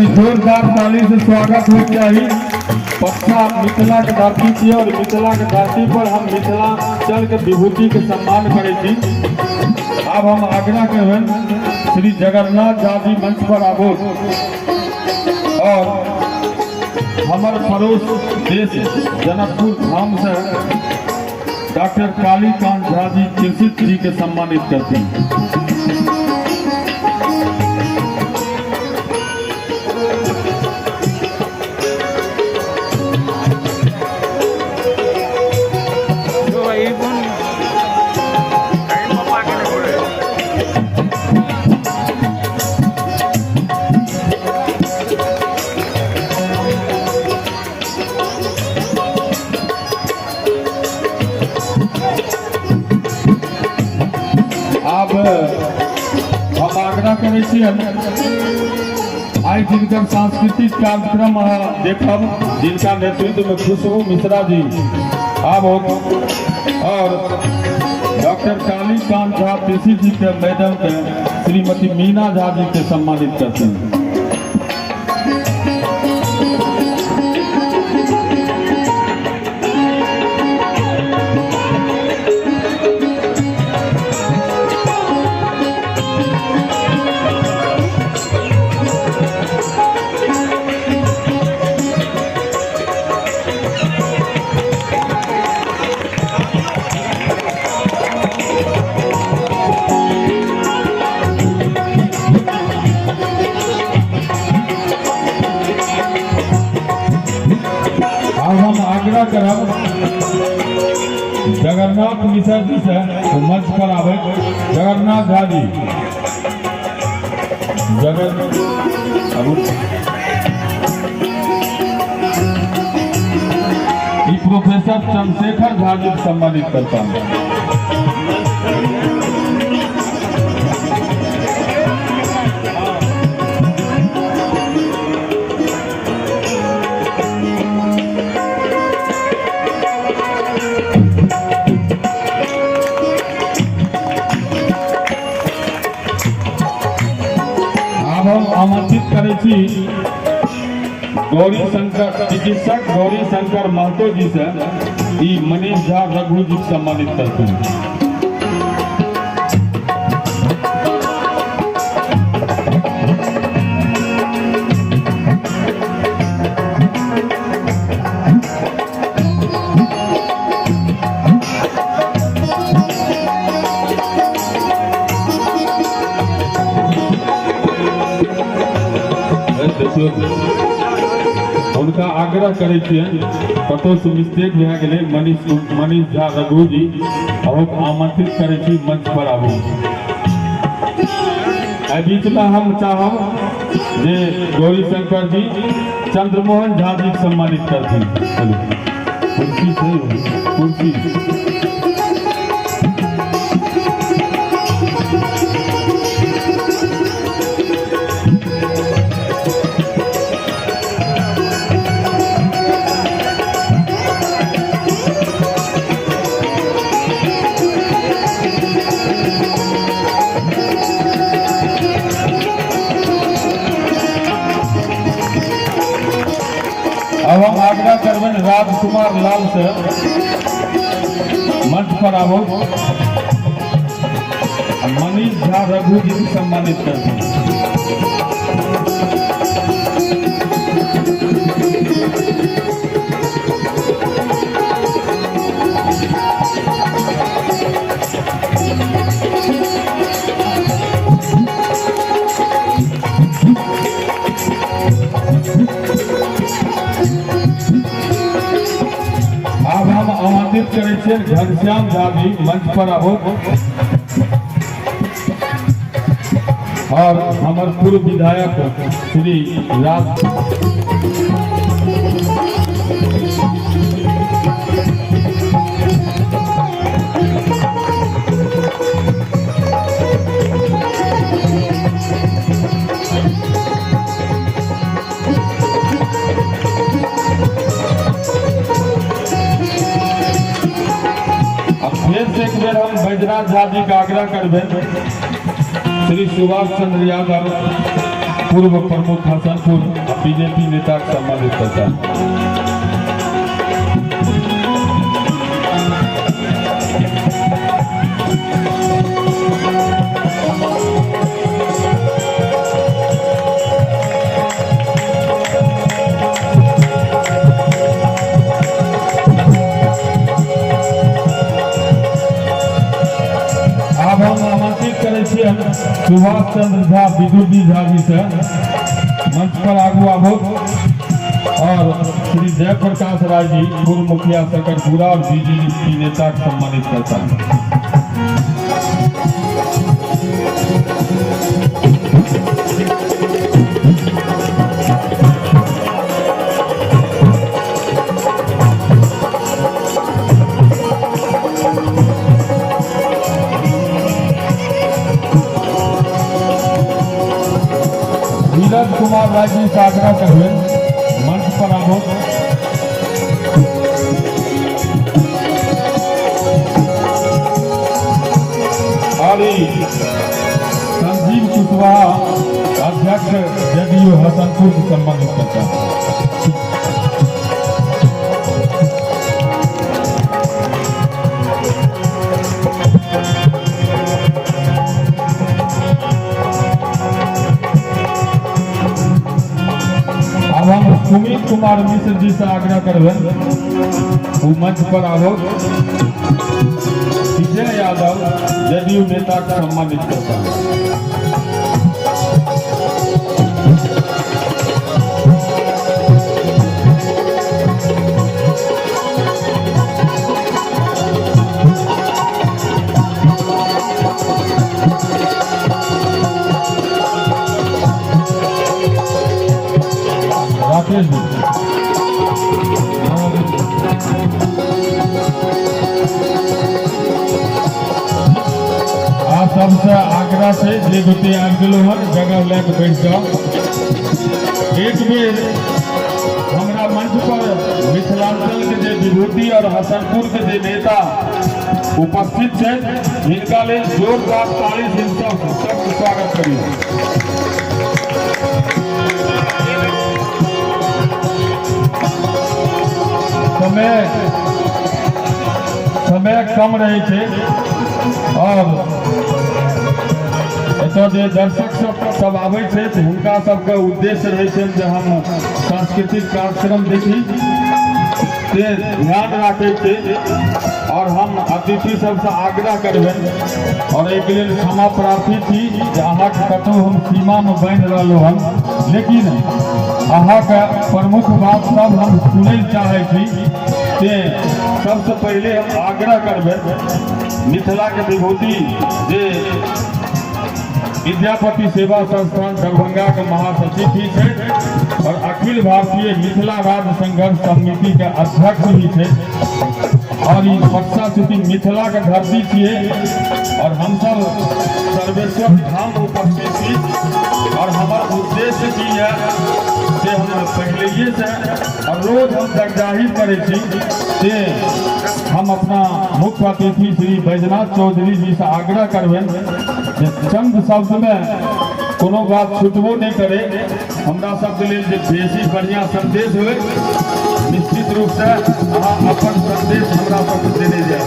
तरी जोरदार ताली से स्वागत हो चाहिए। पक्का मिथिला के धरती थी और मिथिला के धरती पर हम मिथिलांचल के विभूति के सम्मान करे थी। अब हम आग्रह कर श्री जगन्नाथ झा जी मंच पर आबो और हमारे पड़ोस देश जनकपुर धाम से डॉक्टर कालीकांत झा जी चिंसित जी के सम्मानित करते हैं। अब हम आग्रह करें आई जिनकर सांस्कृतिक कार्यक्रम देखब जिनका नेतृत्व में खुशबू मिश्रा जी अब और डॉक्टर कालीकांत झा पीसी जी के मैडम के श्रीमती मीना झा जी के सम्मानित करते हैं। हम आग्रह करब जगन्नाथ मिश्रा जी से मंच पर आवे। जगन्नाथ झा जी प्रोफेसर चंद्रशेखर झा जी सम्मानित करता हूँ। हम आमंत्रित करे गौरी शंकर चिकित्सक गौरी शंकर महतो जी से मनीष झा रघु जी सम्मानित करते हैं। उनका आग्रह करे कतो से मिस्टेक भे गए मनीष झा रघु जी और आमंत्रित करे मंच पर आबू। बीच में हम चाहब जे गौरी शंकर जी चंद्रमोहन झा जी सम्मानित करते कुर्सी से कुर्सी अब हम आग्रह करबन राजकुमार लाल से मंच पर आवो। मनीष झा रघु जी सम्मानित करते हैं। अब हम आमंत्रित करे घनश्याम झा जी मंच पर आबो और हमारे पूर्व विधायक श्री राज एक बेर हम बैजनाथ झा जी का आग्रह करबे श्री सुभाष चंद्र यादव पूर्व प्रमुख हसनपुर बीजेपी नेता के सम्मानित करता है। अब हम आमंत्रित करे सुभाष चंद्र झा विदुर झा जी से मंच पर आगू आबो और श्री जयप्रकाश राय जी पूर्व मुखिया सकरपुरा और बीजेपी नेता को सम्मानित करता है। नीरज कुमार राय जी से आग्रह करें मंच पर आबो। और संजीव कुशवाहा अध्यक्ष जदयू हसनपुर को सम्मानित करता है। अब हम सुमित कुमार मिश्र जी से आग्रह करबे वो मंच पर आबो। विजय यादव जदयू नेता का सम्मानित करता है। राकेश जी आप सबसे आग्रह से जे गोटे आबि गेलो हन जगह लेके बैठ जाओ। एक बेर हमरा मंच पर मिथिलांचल के जे विभूति और हसनपुर के जे नेता उपस्थित है जिनका लेल जोरदार ताली से सबका स्वागत करिए। समय कम रहे थे और एतऽ जे दर्शक सब आबै छै तऽ हुनका सबके उद्देश्य रहे छै जे हम सांस्कृतिक कार्यक्रम देखी से ध्यान रखे थे और हम अतिथि सबसे आग्रह करबे और एक लेल क्षमा प्रार्थी थी जे अहाँके कतहु हम सीमा में बन रहलो हन, लेकिन अहाँके प्रमुख बात सब हम सुनय चाहे थी से सबसे पहले हम आग्रह करबे मिथिला के विभूति जे विद्यापति सेवा संस्थान दरभंगा के महासचिव भी थे और अखिल भारतीय मिथिला राज्य संघर्ष समिति के अध्यक्ष भी थे और ये बक्सा सिटी मिथिला के धरती थी और हम सब सर्वेश्वर धाम उपस्थित थी और हमारा उद्देश्य की है कि हम पहले से और रोज हम जगजाहिर करे से हम अपना मुख्य अतिथि श्री बैजनाथ चौधरी जी से आग्रह करबे चंद शब्द में कोनो बात छुटबो नहीं करे, हमरा सबके लिए बेसी बढ़िया संदेश हुए निश्चित रूप से अपन संदेश हमरा सबके देने जाए।